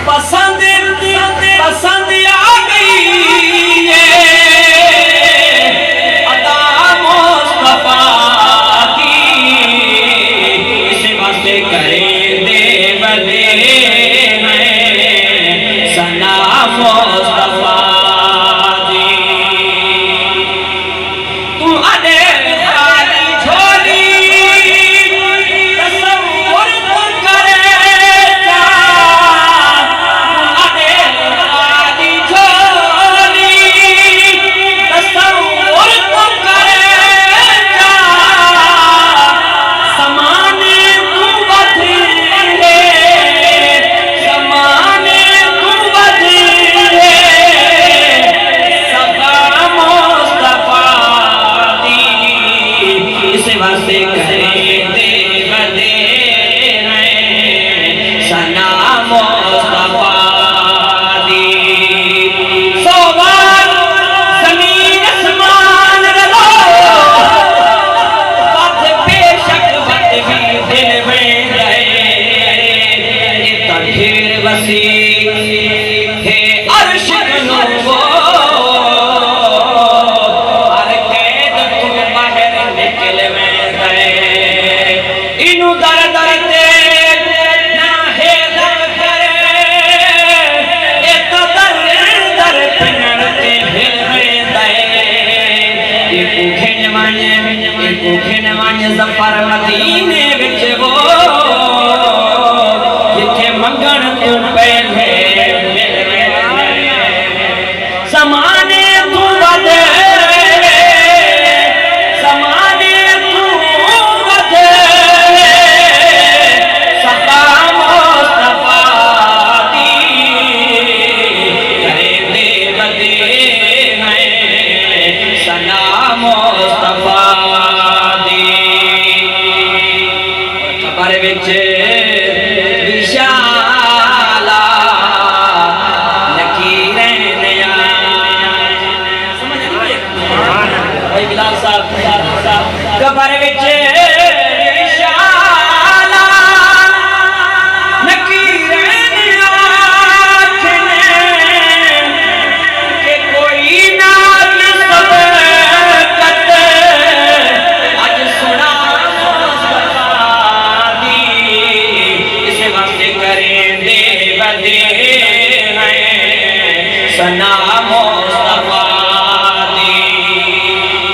पसंद पसंद आ गई ये अदा मुस्तफा की, इस वास्ते करे दे बदे सना मुस्तफा जी। तू अदे वास्ते करे दे बदे सना मुस्तफा दी। सोबार ज़मीन आसमान रलो बात बेशक बात भी दिल में रहे, इतना ढेर वसी है अर्श नो दर दर ते ना है दर करे तो दर दर पिनर ते ये घिन वण ज़फ़र मदीने विच वो जिथे मंगण तू पहले समाने तू वधे विशाला नकीरें नया भाई बिलाल साहब कबर विच विशाला नकीरें नया के कोई ना सबकत अज सुना सना मुस्तफा दी।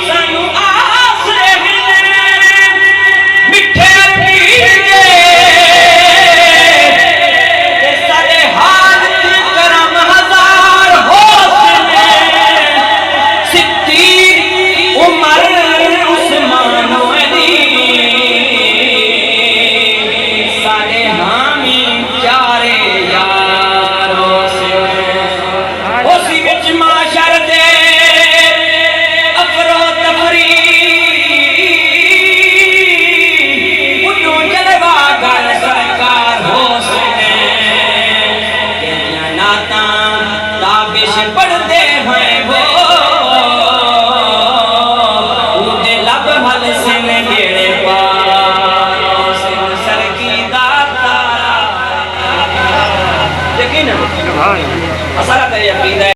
सानू आसरे मिठे पीगे सारे हाल करम हजार होसने सिद्दीक उमर उस्मान अली सारे हामी प्यारे यारों से उसी विच माशर दे अफरो तफरी उन्नू जलवा गल सरकार होसने नाता ताबिश पढ़ते हैं वो उदे लब हल सिन गेड़े पार सर की दाता यकीन असरा तेरी यकीन है।